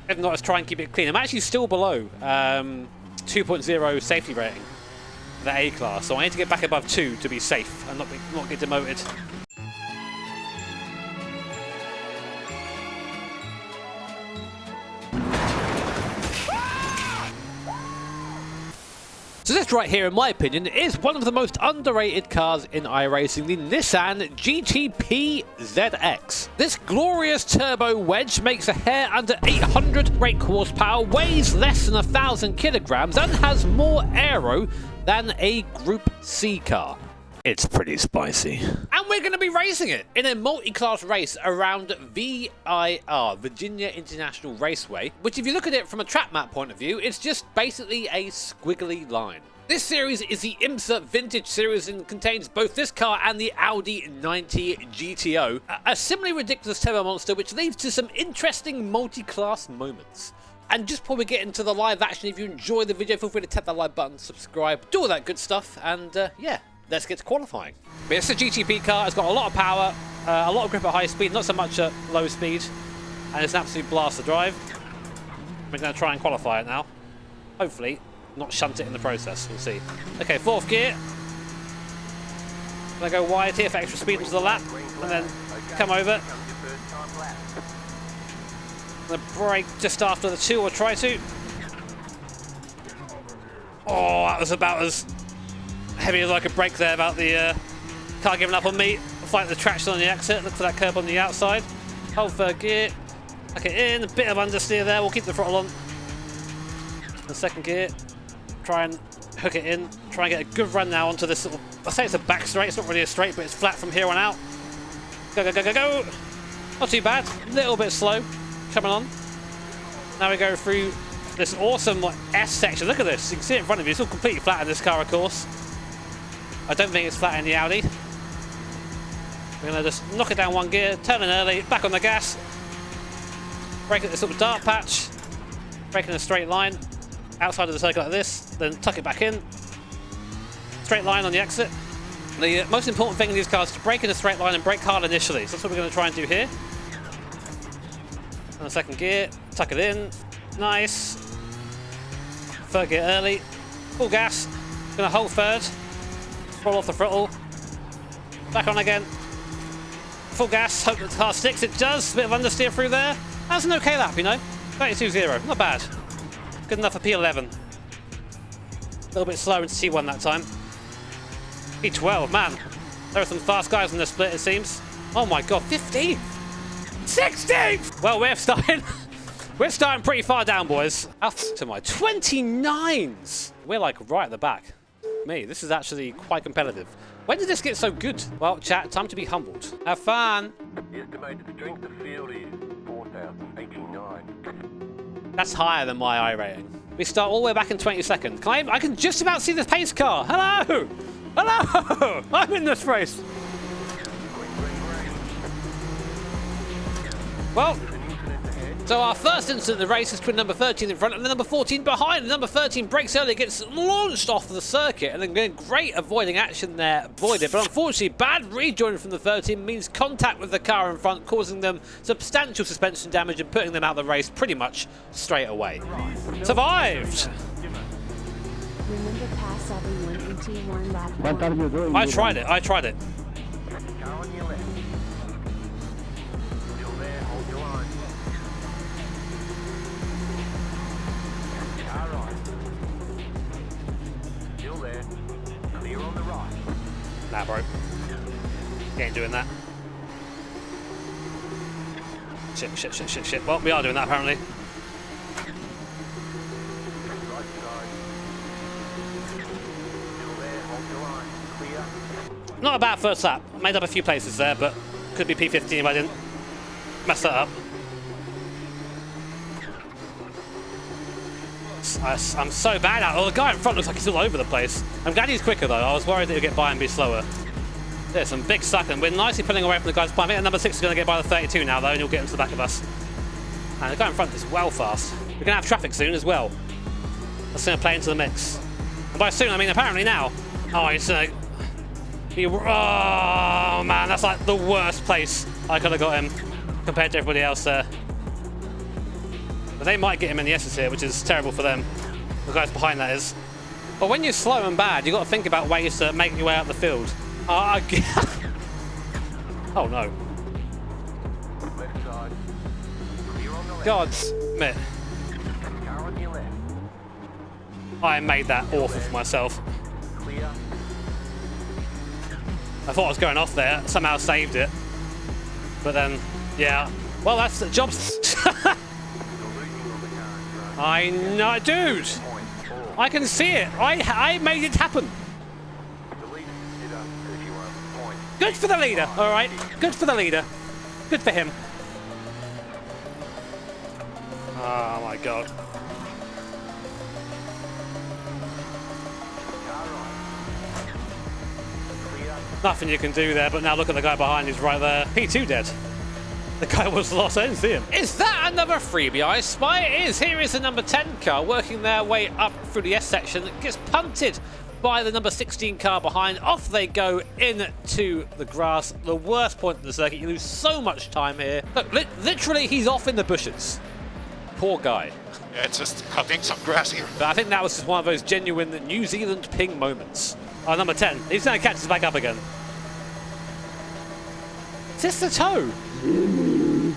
If not, let's try and keep it clean. I'm actually still below 2.0 safety rating, the A class, so I need to get back above 2 to be safe and not get demoted. So this right here, in my opinion, is one of the most underrated cars in iRacing, the Nissan GTP ZX. This glorious turbo wedge makes a hair under 800 brake horsepower, weighs less than 1,000 kilograms, and has more aero than a Group C car. It's pretty spicy. And we're going to be racing it in a multi-class race around VIR, Virginia International Raceway, which if you look at it from a track map point of view, it's just basically a squiggly line. This series is the IMSA Vintage Series and contains both this car and the Audi 90 GTO, a similarly ridiculous turbo monster which leads to some interesting multi-class moments. And just before we get into the live action, if you enjoy the video, feel free to tap that like button, subscribe, do all that good stuff, and yeah. Let's get to qualifying. But it's a GTP car, it's got a lot of power, a lot of grip at high speed, not so much at low speed, and it's an absolute blast to drive. We're going to try and qualify it now. Hopefully, not shunt it in the process, we'll see. Okay, 4th gear. I'm going to go wide here for extra speed into the lap, and then come over. I'm going to brake just after the 2, or try to. Oh, that was about as heavy as I could brake there, about the car giving up on me. Fight the traction on the exit, look for that curb on the outside. Hold 3rd gear, back it in, a bit of understeer there, we'll keep the throttle on. The 2nd gear, try and hook it in, try and get a good run now onto this little, I say it's a back straight, it's not really a straight, but it's flat from here on out. Go, go, go, go, go! Not too bad, a little bit slow, coming on. Now we go through this awesome S section, look at this, you can see it in front of you, it's all completely flat in this car of course. I don't think it's flat in the Audi. We're going to just knock it down 1 gear, turn in early, back on the gas. Brake at this little dark patch. Brake in a straight line, outside of the circle like this, then tuck it back in. Straight line on the exit. The most important thing in these cars is to brake in a straight line and brake hard initially. So that's what we're going to try and do here. On the 2nd gear, tuck it in. Nice. 3rd gear early. Full gas. Going to hold 3rd. Roll off the throttle, back on again, full gas, hope that the car sticks, it does, a bit of understeer through there. That's an okay lap, you know, 32.0, not bad. Good enough for P11. A little bit slower into T1 that time. P12, man, there are some fast guys in the split it seems. Oh my god, 15th! 16th! Well, we're starting pretty far down, boys. Up to my 29s! We're like right at the back. Me, this is actually quite competitive. When did this get so good? Well, chat, time to be humbled. Have fun. The estimated strength of field is 4,089. That's higher than my I rating. We start all the way back in 20 seconds. I can just about see the pace car. Hello! Hello! I'm in this race. Well, so our first incident in the race is between number 13 in front and the number 14 behind. The number 13 brakes early, gets launched off the circuit, and then great avoiding action there, avoided. But unfortunately, bad rejoin from the 13 means contact with the car in front, causing them substantial suspension damage and putting them out of the race pretty much straight away. Survived! Remember pass everyone in T1 lap 1. What are you doing? I tried it. Car on your left. Still there, hold your line. Car right. Still there. Clear on the right. Nah, bro. You ain't doing that. Shit. Well, we are doing that apparently. Right side. Still there, hold your line. Clear. Not a bad first lap. Made up a few places there, but could be P15 if I didn't mess that up. I'm so bad at it. Oh, the guy in front looks like he's all over the place. I'm glad he's quicker though. I was worried that he'd get by and be slower. There's some big sucking. We're nicely pulling away from the guys behind. I think number 6 is going to get by the 32 now though, and he'll get into the back of us. And the guy in front is well fast. We're going to have traffic soon as well. That's going to play into the mix. And by soon, I mean apparently now. Oh, he's going to... Oh man, that's like the worst place I could have got him compared to everybody else there. But they might get him in the S's here, which is terrible for them. The guys behind that is. But when you're slow and bad, you've got to think about ways to make your way out the field. Oh no. Left side. Clear on the left. God's mate. Car on your left. I made that awful for myself. Clear. I thought I was going off there, somehow saved it. But then, yeah. Well, that's the job. You're losing on the car. I know, dude. Point 4. I can see it. I made it happen. The lead consider 31 points. Good for the leader. All right. Good for the leader. Good for him. Oh my God. Car right. Clear. Nothing you can do there. But now look at the guy behind. He's right there. P2 dead. The guy was lost. I didn't see him. Is that another freebie, I spy? It is. Here is the number 10 car working their way up through the S section. It gets punted by the number 16 car behind. Off they go into the grass. The worst point of the circuit. You lose so much time here. Look, literally, he's off in the bushes. Poor guy. Yeah, it's just cutting some grass here. But I think that was just one of those genuine New Zealand ping moments. Oh, number 10. He's going to catch us back up again. Is this the toe? There's an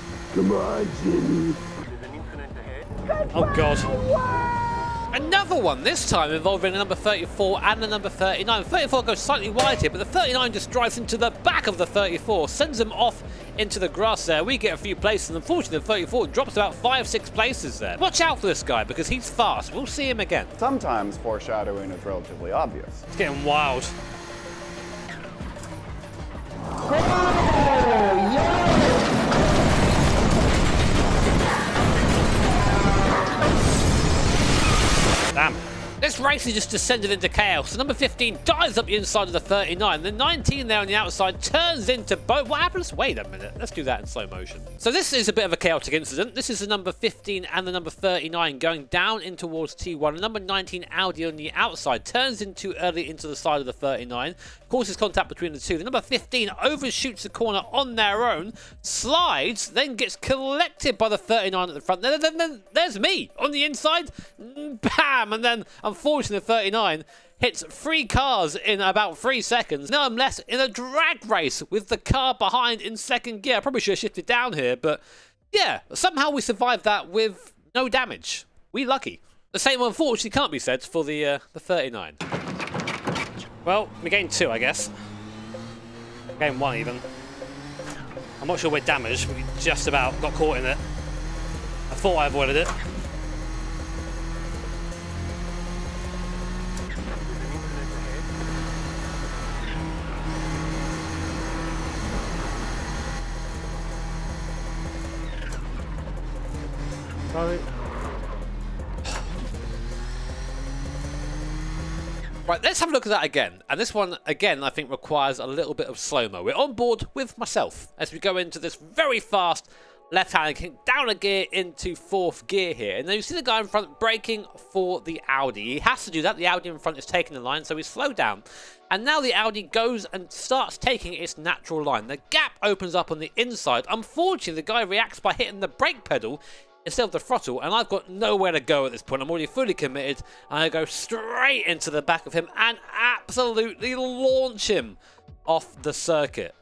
incident ahead. Oh, God. Another one, this time involving the number 34 and the number 39. 34 goes slightly wide here, but the 39 just drives into the back of the 34, sends him off into the grass there. We get a few places, and unfortunately the 34 drops about 5-6 places there. Watch out for this guy, because he's fast. We'll see him again. Sometimes foreshadowing is relatively obvious. It's getting wild. Damn. This race has just descended into chaos. The number 15 dives up the inside of the 39. The 19 there on the outside turns into both. What happens? Wait a minute. Let's do that in slow motion. So this is a bit of a chaotic incident. This is the number 15 and the number 39 going down in towards T1. The number 19 Audi on the outside turns in too early into the side of the 39. Causes contact between the two. The number 15 overshoots the corner on their own, slides, then gets collected by the 39 at the front. Then there's me on the inside. Bam! And then, unfortunately, the 39 hits 3 cars in about 3 seconds. Now I'm left in a drag race with the car behind in second gear. I probably should have shifted down here, but yeah, somehow we survived that with no damage. We lucky. The same, unfortunately, can't be said for the 39. Well, we gained 2, I guess. Gained 1 even. I'm not sure we're damaged, but we just about got caught in it. I thought I avoided it. Sorry. Right, let's have a look at that again. And this one, again, I think requires a little bit of slow-mo. We're on board with myself as we go into this very fast left-hand kick down a gear into 4th gear here. And then you see the guy in front braking for the Audi. He has to do that. The Audi in front is taking the line, so we slow down. And now the Audi goes and starts taking its natural line. The gap opens up on the inside. Unfortunately, the guy reacts by hitting the brake pedal instead of the throttle, and I've got nowhere to go at this point. I'm already fully committed, and I go straight into the back of him and absolutely launch him off the circuit.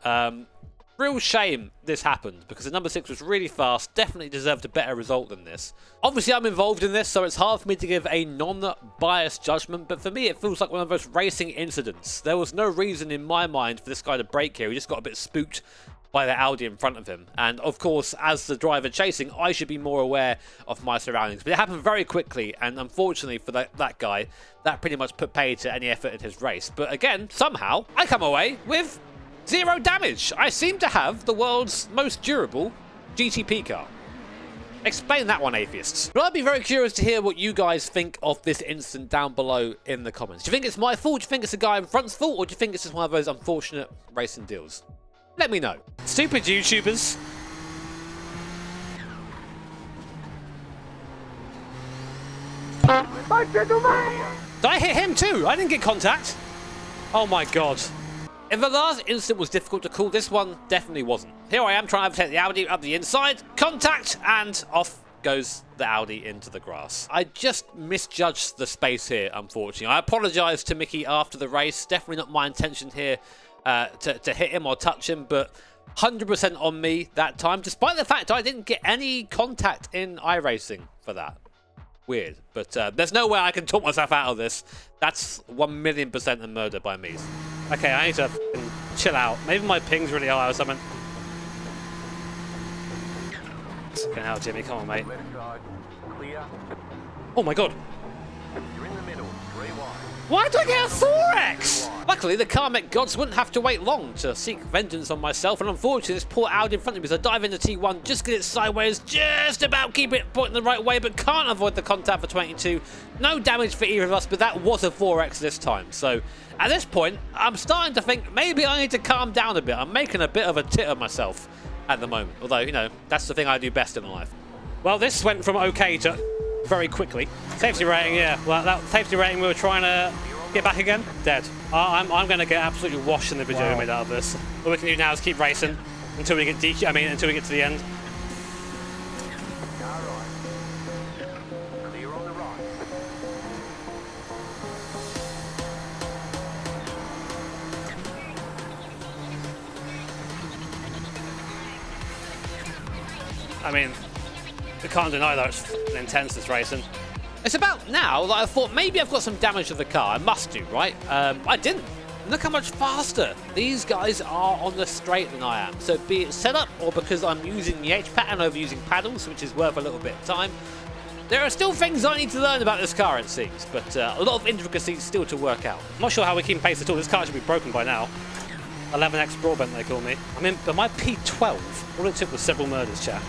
Real shame this happened, because the number 6 was really fast, definitely deserved a better result than this. Obviously, I'm involved in this, so it's hard for me to give a non-biased judgment, but for me, it feels like one of those racing incidents. There was no reason in my mind for this guy to brake here. He just got a bit spooked by the Audi in front of him. And of course, as the driver chasing, I should be more aware of my surroundings. But it happened very quickly, and unfortunately for that guy, that pretty much put paid to any effort in his race. But again, somehow, I come away with 0 damage. I seem to have the world's most durable GTP car. Explain that one, atheists. But I'd be very curious to hear what you guys think of this incident down below in the comments. Do you think it's my fault? Do you think it's the guy in front's fault? Or do you think it's just one of those unfortunate racing deals? Let me know. Stupid YouTubers. Did I hit him too? I didn't get contact. Oh my God. If the last incident was difficult to call, this one definitely wasn't. Here I am trying to overtake the Audi up the inside. Contact, and off goes the Audi into the grass. I just misjudged the space here, unfortunately. I apologise to Mickey after the race. Definitely not my intention here to hit him or touch him, but 100% on me that time, despite the fact I didn't get any contact in iRacing for that. Weird, but there's no way I can talk myself out of this. That's 1,000,000% a murder by me. Okay, I need to chill out. Maybe my ping's really high or something. Fucking hell, Jimmy, come on, mate. Left side. Clear. Oh my god. You're in the middle. 3 wide. Why did I get a 4X? Luckily, the Karmic gods wouldn't have to wait long to seek vengeance on myself, and unfortunately, this poor Audi in front of me, so I dive into T1, just get it sideways, just about keep it pointing the right way, but can't avoid the contact for 22. No damage for either of us, but that was a 4X this time. So, at this point, I'm starting to think maybe I need to calm down a bit. I'm making a bit of a tit of myself at the moment, although, you know, that's the thing I do best in life. Well, this went from okay to very quickly. Safety rating, yeah. Well, that safety rating we were trying to get back again, dead. I'm going to get absolutely washed in the video we made out of this. What we can do now is keep racing until we get until we get to the end. Car right. Clear on the right. I mean, we can't deny that it's f***ing intense, this racing. It's about now that I thought maybe I've got some damage to the car. I must do, right? I didn't. Look how much faster these guys are on the straight than I am. So be it setup or because I'm using the H pattern over using paddles, which is worth a little bit of time. There are still things I need to learn about this car, it seems, but a lot of intricacies still to work out. I'm not sure how we keep pace at all. This car should be broken by now. 11x Broadbent, they call me. I mean, but my P12, all it took was several murders, chat.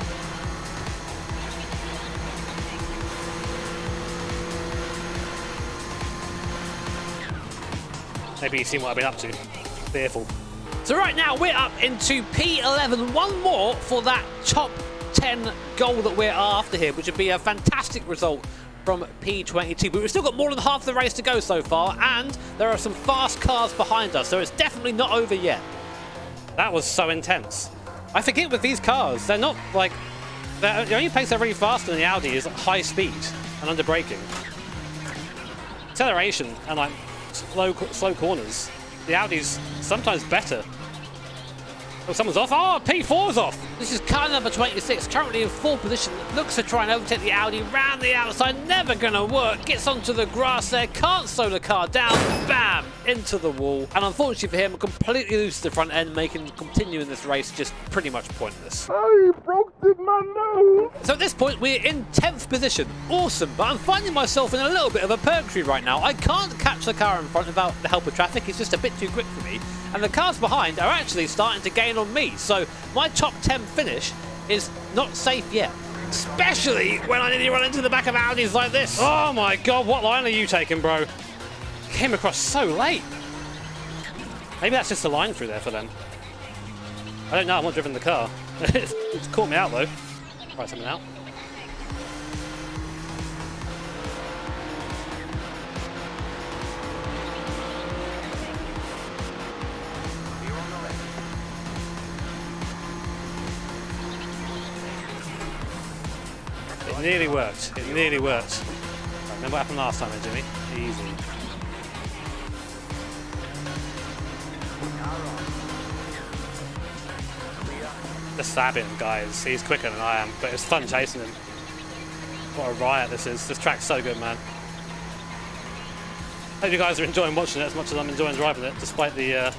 Maybe you've seen what I've been up to. Fearful. So right now we're up into P11. One more for that top 10 goal that we're after here, which would be a fantastic result from P22. But we've still got more than half the race to go so far, and there are some fast cars behind us, so it's definitely not over yet. That was so intense. I forget with these cars, they're not like... The only place they're really faster than the Audi is at high speed and under braking. Acceleration and like slow corners. The Audi's sometimes better. Oh, someone's off. Oh, P4's off. This is car number 26, currently in 4th position. Looks to try and overtake the Audi round the outside. Never going to work. Gets onto the grass there. Can't slow the car down. Bam! Into the wall. And unfortunately for him, completely loose the front end, making continuing this race just pretty much pointless. I broke my nose. So at this point, we're in 10th position. Awesome, but I'm finding myself in a little bit of a purgatory right now. I can't catch the car in front without the help of traffic. It's just a bit too quick for me. And the cars behind are actually starting to gain on me. So my top 10 finish is not safe yet. Especially when I nearly run into the back of Audis like this. Oh my god, what line are you taking, bro? Came across so late. Maybe that's just a line through there for them. I don't know, I've not driven the car. It's caught me out though. Try something out. It nearly worked. It nearly worked. Right, remember what happened last time, then, Jimmy? Easy. Just stab him, guys. He's quicker than I am, but it's fun chasing him. What a riot this is. This track's so good, man. Hope you guys are enjoying watching it as much as I'm enjoying driving it, despite the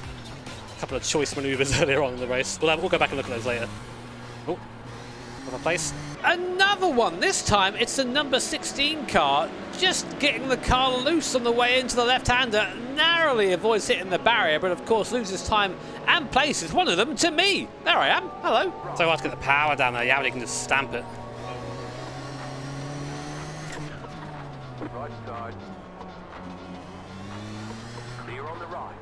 couple of choice manoeuvres earlier on in the race. We'll go back and look at those later. Oh, another place. Another one. This time it's the number 16 car, just getting the car loose on the way into the left-hander. Narrowly avoids hitting the barrier, but of course loses time and places one of them to me. There I am. Hello. So hard to get the power down there. Yeah, but you can just stamp it. Right side. Clear on the right.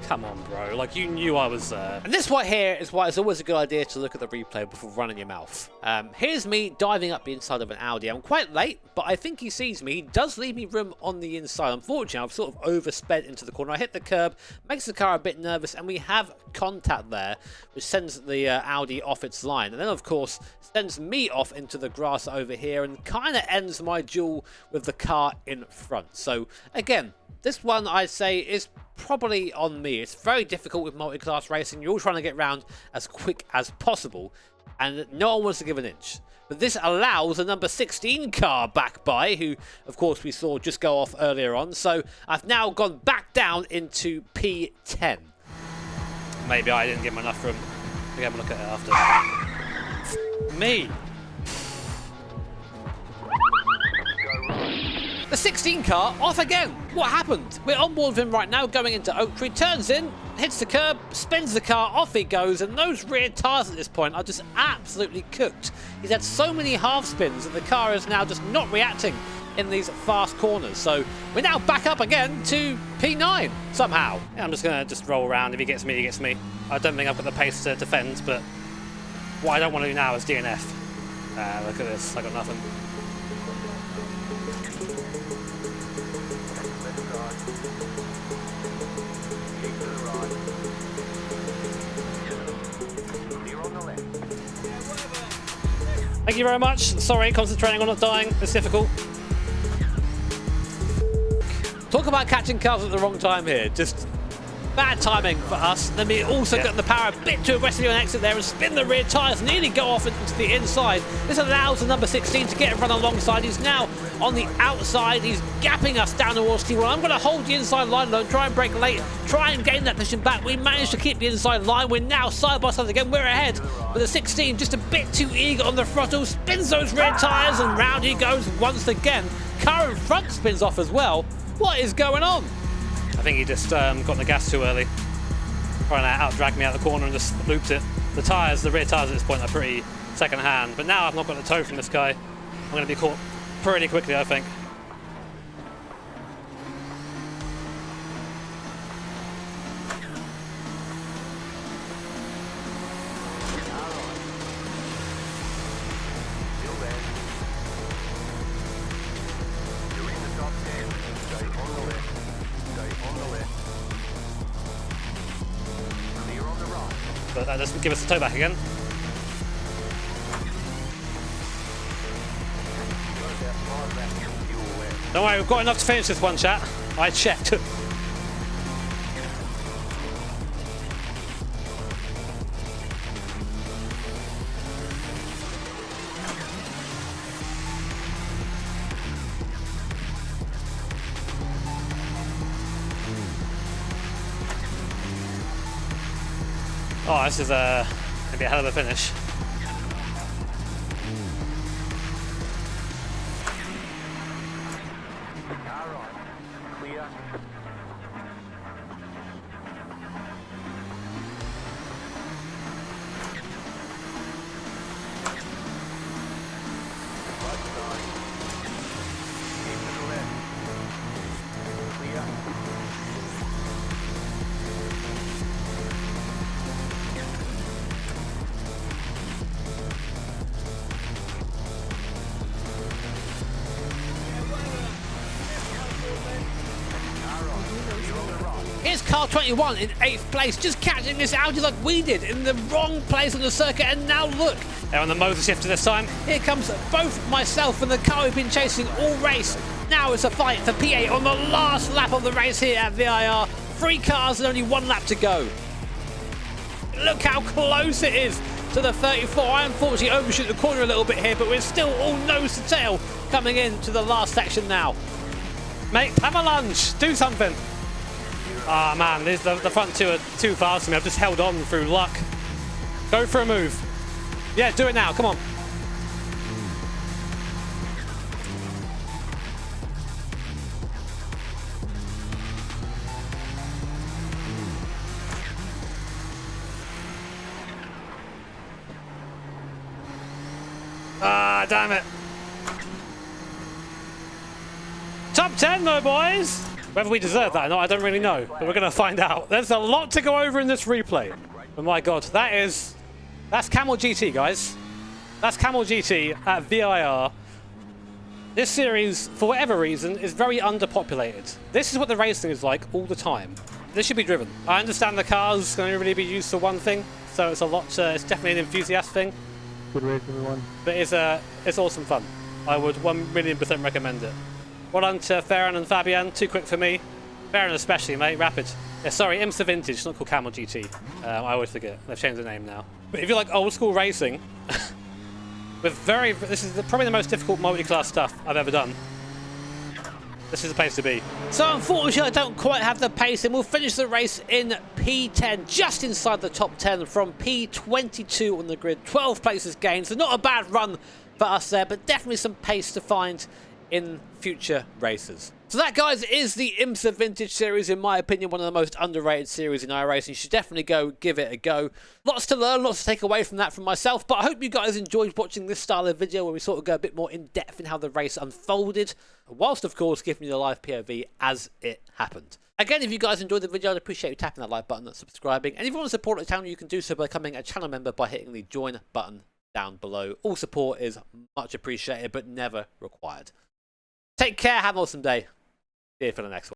Come on, bro. Like, you knew I was there. And this right here is why it's always a good idea to look at the replay before running your mouth. Here's me diving up the inside of an Audi. I'm quite late, but I think he sees me. He does leave me room on the inside. Unfortunately, I've sort of oversped into the corner. I hit the curb, makes the car a bit nervous, and we have contact there, which sends the Audi off its line. And then, of course, sends me off into the grass over here and kind of ends my duel with the car in front. So, again, this one, I'd say, is probably on me. It's very difficult with multi-class racing. You're all trying to get round as quick as possible, and no one wants to give an inch. But this allows a number 16 car back by, who, of course, we saw just go off earlier on. So I've now gone back down into P10. Maybe I didn't give him enough room. We have a look at it after. Me. The 16 car off again. What happened? We're on board with him right now, going into Oak Tree, turns in, hits the curb, spins the car, off he goes, and those rear tyres at this point are just absolutely cooked. He's had so many half spins that the car is now just not reacting in these fast corners. So we're now back up again to P9 somehow. Yeah, I'm just going to roll around. If he gets me, he gets me. I don't think I've got the pace to defend, but what I don't want to do now is DNF. Look at this. I got nothing. Thank you very much. Sorry, concentrating on not dying. It's difficult. Talk about catching cars at the wrong time here. Just bad timing for us. Then we also got the power a bit too aggressively on exit there and spin the rear tyres, nearly go off into the inside. This allows the number 16 to get a run alongside. He's now on the outside. He's gapping us down towards T1. I'm going to hold the inside line low, try and break late, try and gain that position back. We managed to keep the inside line. We're now side by side again. We're ahead. But the 16 just a bit too eager on the throttle, spins those rear tyres, and round he goes once again. Car in front spins off as well. What is going on? I think he just got on the gas too early. Trying to out-drag me out the corner and just looped it. The tyres, the rear tyres at this point are pretty second-hand. But now I've not got the toe from this guy. I'm going to be caught pretty quickly, I think. But that doesn't give us the toe back again. Don't worry, we've got enough to finish this one, chat. I checked. Oh, this is going to be a hell of a finish. Here's car 21 in 8th place, just catching this Audi like we did in the wrong place on the circuit, and now look. They're on the motor shifter this time. Here comes both myself and the car we've been chasing all race. Now it's a fight for P8 on the last lap of the race here at VIR. 3 cars and only 1 lap to go. Look how close it is to the 34. I unfortunately overshoot the corner a little bit here, but we're still all nose to tail coming into the last section now. Mate, have a lunge. Do something. Ah, man, the front two are too fast for me. I've just held on through luck. Go for a move. Yeah, do it now. Come on. Ah, damn it. Top 10 though, boys. Whether we deserve that or not, I don't really know, but we're going to find out. There's a lot to go over in this replay. But my God, that's Camel GT, guys. That's Camel GT at VIR. This series, for whatever reason, is very underpopulated. This is what the racing is like all the time. This should be driven. I understand the car's going to really be used for one thing, so it's it's definitely an enthusiast thing. Good race, everyone. But it's awesome fun. I would 1,000,000% recommend it. Well done to Farron and Fabian. Too quick for me. Farron especially, mate. Rapid. Yeah, sorry, IMSA Vintage. It's not called Camel GT. I always forget. They've changed the name now. But if you like old school racing, this is probably the most difficult multi-class stuff I've ever done. This is the place to be. So unfortunately, I don't quite have the pace, and we'll finish the race in P10, just inside the top 10 from P22 on the grid. 12 places gained, so not a bad run for us there, but definitely some pace to find in future races. So that, guys, is the IMSA Vintage Series. In my opinion, one of the most underrated series in iRacing. You should definitely go give it a go. Lots to learn, lots to take away from that from myself, but I hope you guys enjoyed watching this style of video where we sort of go a bit more in depth in how the race unfolded, whilst of course giving you the live POV as it happened. Again, if you guys enjoyed the video, I'd appreciate you tapping that like button and subscribing. And if you want to support the channel, you can do so by becoming a channel member by hitting the join button down below. All support is much appreciated, but never required. Take care, have an awesome day. See you for the next one.